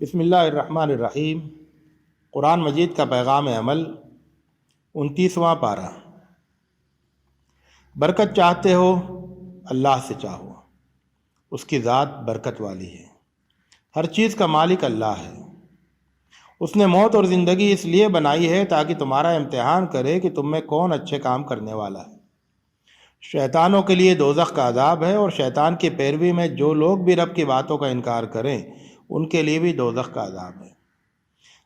بسم اللہ الرحمن الرحیم۔ قرآن مجید کا پیغام عمل 29واں پارہ۔ برکت چاہتے ہو اللہ سے چاہو، اس کی ذات برکت والی ہے، ہر چیز کا مالک اللہ ہے۔ اس نے موت اور زندگی اس لیے بنائی ہے تاکہ تمہارا امتحان کرے کہ تم میں کون اچھے کام کرنے والا ہے۔ شیطانوں کے لیے دوزخ کا عذاب ہے، اور شیطان کی پیروی میں جو لوگ بھی رب کی باتوں کا انکار کریں ان کے لیے بھی دوزخ کا عذاب ہے۔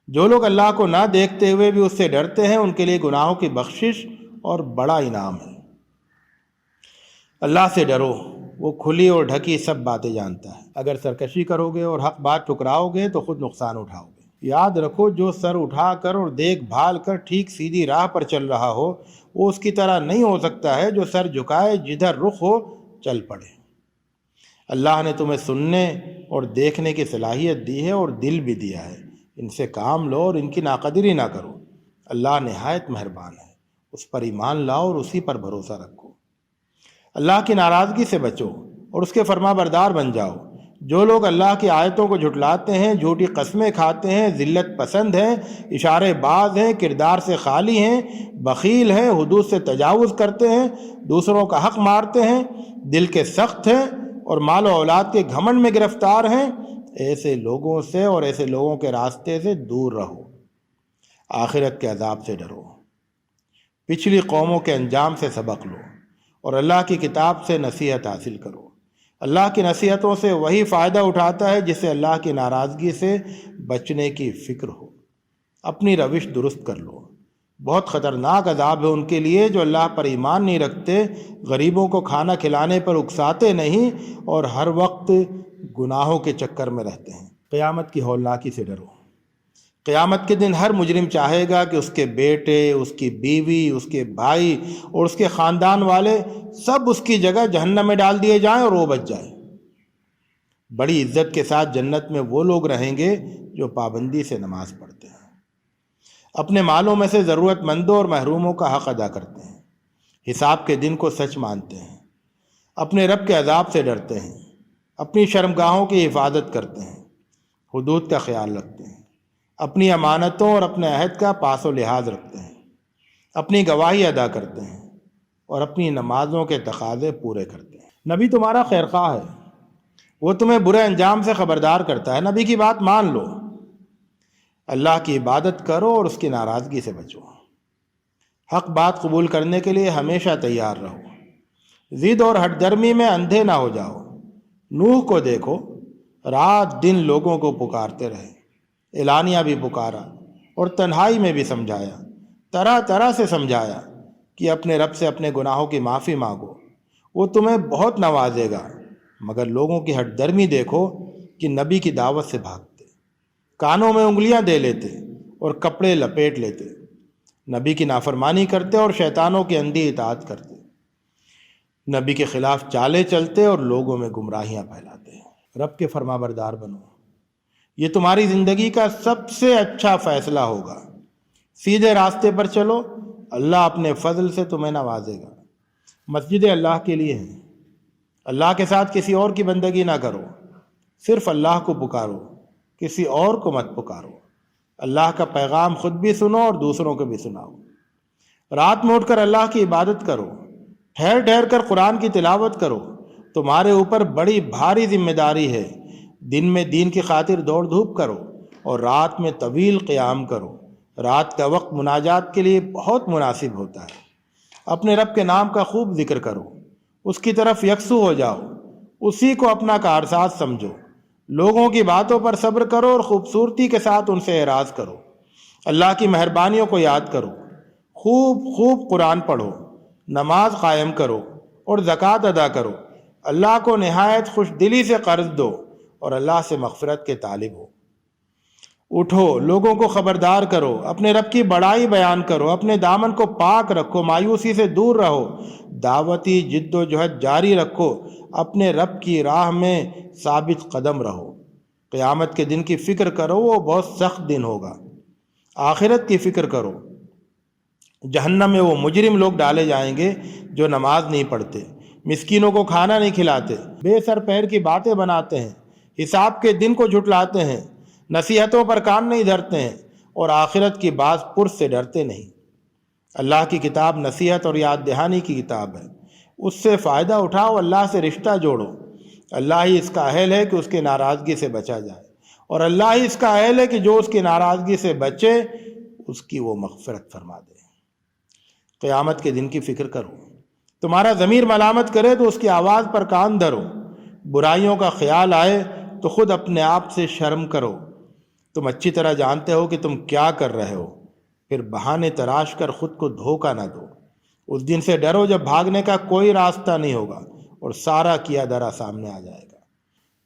جو لوگ اللہ کو نہ دیکھتے ہوئے بھی اس سے ڈرتے ہیں ان کے لیے گناہوں کی بخشش اور بڑا انعام ہے۔ اللہ سے ڈرو، وہ کھلی اور ڈھکی سب باتیں جانتا ہے۔ اگر سرکشی کرو گے اور حق بات ٹکراؤ گے تو خود نقصان اٹھاؤ گے۔ یاد رکھو، جو سر اٹھا کر اور دیکھ بھال کر ٹھیک سیدھی راہ پر چل رہا ہو وہ اس کی طرح نہیں ہو سکتا ہے جو سر جھکائے جدھر رخ ہو چل پڑے۔ اللہ نے تمہیں سننے اور دیکھنے کی صلاحیت دی ہے اور دل بھی دیا ہے، ان سے کام لو اور ان کی ناقدری نہ کرو۔ اللہ نہایت مہربان ہے، اس پر ایمان لاؤ اور اسی پر بھروسہ رکھو۔ اللہ کی ناراضگی سے بچو اور اس کے فرما بردار بن جاؤ۔ جو لوگ اللہ کی آیتوں کو جھٹلاتے ہیں، جھوٹی قسمیں کھاتے ہیں، ذلت پسند ہیں، اشارے باز ہیں، کردار سے خالی ہیں، بخیل ہیں، حدود سے تجاوز کرتے ہیں، دوسروں کا حق مارتے ہیں، دل کے سخت ہیں اور مال و اولاد کے گھمنڈ میں گرفتار ہیں، ایسے لوگوں سے اور ایسے لوگوں کے راستے سے دور رہو۔ آخرت کے عذاب سے ڈرو، پچھلی قوموں کے انجام سے سبق لو اور اللہ کی کتاب سے نصیحت حاصل کرو۔ اللہ کی نصیحتوں سے وہی فائدہ اٹھاتا ہے جسے اللہ کی ناراضگی سے بچنے کی فکر ہو۔ اپنی روش درست کر لو، بہت خطرناک عذاب ہے ان کے لیے جو اللہ پر ایمان نہیں رکھتے، غریبوں کو کھانا کھلانے پر اکساتے نہیں اور ہر وقت گناہوں کے چکر میں رہتے ہیں۔ قیامت کی ہولناکی سے ڈرو۔ قیامت کے دن ہر مجرم چاہے گا کہ اس کے بیٹے، اس کی بیوی، اس کے بھائی اور اس کے خاندان والے سب اس کی جگہ جہنم میں ڈال دیے جائیں اور وہ بچ جائے۔ بڑی عزت کے ساتھ جنت میں وہ لوگ رہیں گے جو پابندی سے نماز پڑھتے ہیں، اپنے مالوں میں سے ضرورت مندوں اور محروموں کا حق ادا کرتے ہیں، حساب کے دن کو سچ مانتے ہیں، اپنے رب کے عذاب سے ڈرتے ہیں، اپنی شرمگاہوں کی حفاظت کرتے ہیں، حدود کا خیال رکھتے ہیں، اپنی امانتوں اور اپنے عہد کا پاس و لحاظ رکھتے ہیں، اپنی گواہی ادا کرتے ہیں اور اپنی نمازوں کے تقاضے پورے کرتے ہیں۔ نبی تمہارا خیرخواہ ہے، وہ تمہیں برے انجام سے خبردار کرتا ہے۔ نبی کی بات مان لو، اللہ کی عبادت کرو اور اس کی ناراضگی سے بچو۔ حق بات قبول کرنے کے لیے ہمیشہ تیار رہو۔ ضد اور ہٹ درمی میں اندھے نہ ہو جاؤ۔ نوح کو دیکھو، رات دن لوگوں کو پکارتے رہے، اعلانیہ بھی پکارا اور تنہائی میں بھی سمجھایا، طرح طرح سے سمجھایا کہ اپنے رب سے اپنے گناہوں کی معافی مانگو، وہ تمہیں بہت نوازے گا۔ مگر لوگوں کی ہٹ درمی دیکھو کہ نبی کی دعوت سے بھاگتے، کانوں میں انگلیاں دے لیتے اور کپڑے لپیٹ لیتے، نبی کی نافرمانی کرتے اور شیطانوں کی اندھی اطاعت کرتے، نبی کے خلاف چالیں چلتے اور لوگوں میں گمراہیاں پھیلاتے۔ رب کے فرما بردار بنو، یہ تمہاری زندگی کا سب سے اچھا فیصلہ ہوگا۔ سیدھے راستے پر چلو، اللہ اپنے فضل سے تمہیں نوازے گا۔ مسجدیں اللہ کے لیے ہیں، اللہ کے ساتھ کسی اور کی بندگی نہ کرو، صرف اللہ کو پکارو، کسی اور کو مت پکارو۔ اللہ کا پیغام خود بھی سنو اور دوسروں کو بھی سناؤ۔ رات میں اٹھ کر اللہ کی عبادت کرو، ٹھہر ٹھہر کر قرآن کی تلاوت کرو۔ تمہارے اوپر بڑی بھاری ذمہ داری ہے۔ دن میں دین کی خاطر دوڑ دھوپ کرو اور رات میں طویل قیام کرو۔ رات کا وقت مناجات کے لیے بہت مناسب ہوتا ہے۔ اپنے رب کے نام کا خوب ذکر کرو، اس کی طرف یکسو ہو جاؤ، اسی کو اپنا کارساز سمجھو۔ لوگوں کی باتوں پر صبر کرو اور خوبصورتی کے ساتھ ان سے اعراض کرو۔ اللہ کی مہربانیوں کو یاد کرو، خوب خوب قرآن پڑھو، نماز قائم کرو اور زکوٰۃ ادا کرو۔ اللہ کو نہایت خوش دلی سے قرض دو اور اللہ سے مغفرت کے طالب ہو۔ اٹھو، لوگوں کو خبردار کرو، اپنے رب کی بڑائی بیان کرو، اپنے دامن کو پاک رکھو، مایوسی سے دور رہو، دعوتی جد و جہد جاری رکھو، اپنے رب کی راہ میں ثابت قدم رہو۔ قیامت کے دن کی فکر کرو، وہ بہت سخت دن ہوگا۔ آخرت کی فکر کرو، جہنم میں وہ مجرم لوگ ڈالے جائیں گے جو نماز نہیں پڑھتے، مسکینوں کو کھانا نہیں کھلاتے، بے سر پیر کی باتیں بناتے ہیں، حساب کے دن کو جھٹلاتے ہیں، نصیحتوں پر کان نہیں دھرتے ہیں اور آخرت کی باز پرس سے ڈرتے نہیں۔ اللہ کی کتاب نصیحت اور یاد دہانی کی کتاب ہے، اس سے فائدہ اٹھاؤ، اللہ سے رشتہ جوڑو۔ اللہ ہی اس کا اہل ہے کہ اس کی ناراضگی سے بچا جائے، اور اللہ ہی اس کا اہل ہے کہ جو اس کی ناراضگی سے بچے اس کی وہ مغفرت فرما دے۔ قیامت کے دن کی فکر کرو، تمہارا ضمیر ملامت کرے تو اس کی آواز پر کان دھرو، برائیوں کا خیال آئے تو خود اپنے آپ سے شرم کرو۔ تم اچھی طرح جانتے ہو کہ تم کیا کر رہے ہو، پھر بہانے تراش کر خود کو دھوکہ نہ دو۔ اس دن سے ڈرو جب بھاگنے کا کوئی راستہ نہیں ہوگا اور سارا کیا دھرا سامنے آ جائے گا۔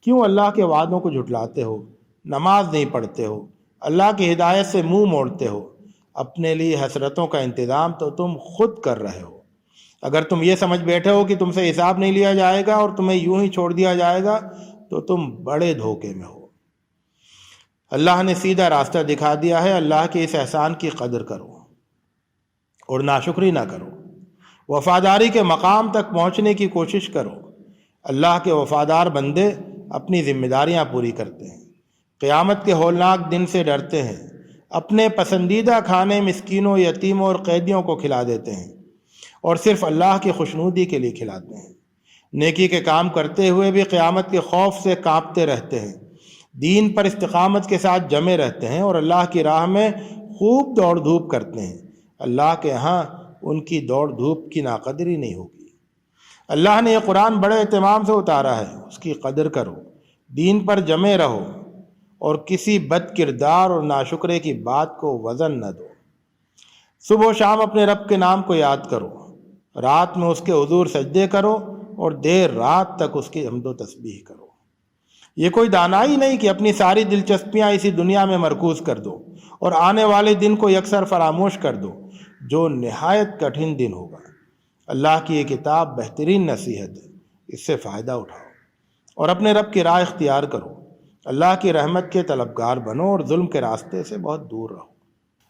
کیوں اللہ کے وعدوں کو جھٹلاتے ہو، نماز نہیں پڑھتے ہو، اللہ کی ہدایت سے منہ موڑتے ہو؟ اپنے لیے حسرتوں کا انتظام تو تم خود کر رہے ہو۔ اگر تم یہ سمجھ بیٹھے ہو کہ تم سے حساب نہیں لیا جائے گا اور تمہیں یوں ہی چھوڑ دیا جائے گا تو تم بڑے دھوکے میں ہو۔ اللہ نے سیدھا راستہ دکھا دیا ہے۔ اللہ کے اس احسان کی قدر کرو اور ناشکری نہ کرو۔ وفاداری کے مقام تک پہنچنے کی کوشش کرو۔ اللہ کے وفادار بندے اپنی ذمہ داریاں پوری کرتے ہیں، قیامت کے ہولناک دن سے ڈرتے ہیں، اپنے پسندیدہ کھانے مسکینوں، یتیموں اور قیدیوں کو کھلا دیتے ہیں اور صرف اللہ کی خوشنودی کے لیے کھلاتے ہیں۔ نیکی کے کام کرتے ہوئے بھی قیامت کے خوف سے کانپتے رہتے ہیں، دین پر استقامت کے ساتھ جمے رہتے ہیں اور اللہ کی راہ میں خوب دوڑ دھوپ کرتے ہیں۔ اللہ کے ہاں ان کی دوڑ دھوپ کی ناقدری نہیں ہوگی۔ اللہ نے یہ قرآن بڑے اہتمام سے اتارا ہے، اس کی قدر کرو، دین پر جمے رہو اور کسی بد کردار اور ناشکرے کی بات کو وزن نہ دو۔ صبح و شام اپنے رب کے نام کو یاد کرو، رات میں اس کے حضور سجدے کرو اور دیر رات تک اس کی حمد و تسبیح کرو۔ یہ کوئی دانائی نہیں کہ اپنی ساری دلچسپیاں اسی دنیا میں مرکوز کر دو اور آنے والے دن کو یکسر فراموش کر دو جو نہایت کٹھن دن ہوگا۔ اللہ کی یہ کتاب بہترین نصیحت ہے، اس سے فائدہ اٹھاؤ اور اپنے رب کی راہ اختیار کرو۔ اللہ کی رحمت کے طلبگار بنو اور ظلم کے راستے سے بہت دور رہو۔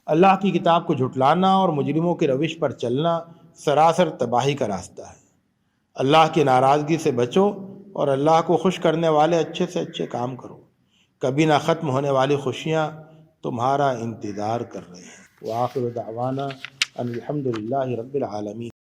اللہ کی کتاب کو جھٹلانا اور مجرموں کی روش پر چلنا سراسر تباہی کا راستہ ہے۔ اللہ کی ناراضگی سے بچو اور اللہ کو خوش کرنے والے اچھے سے اچھے کام کرو۔ کبھی نہ ختم ہونے والی خوشیاں تمہارا انتظار کر رہے ہیں۔ وآخر دعوانا ان الحمد للہ رب العالمین۔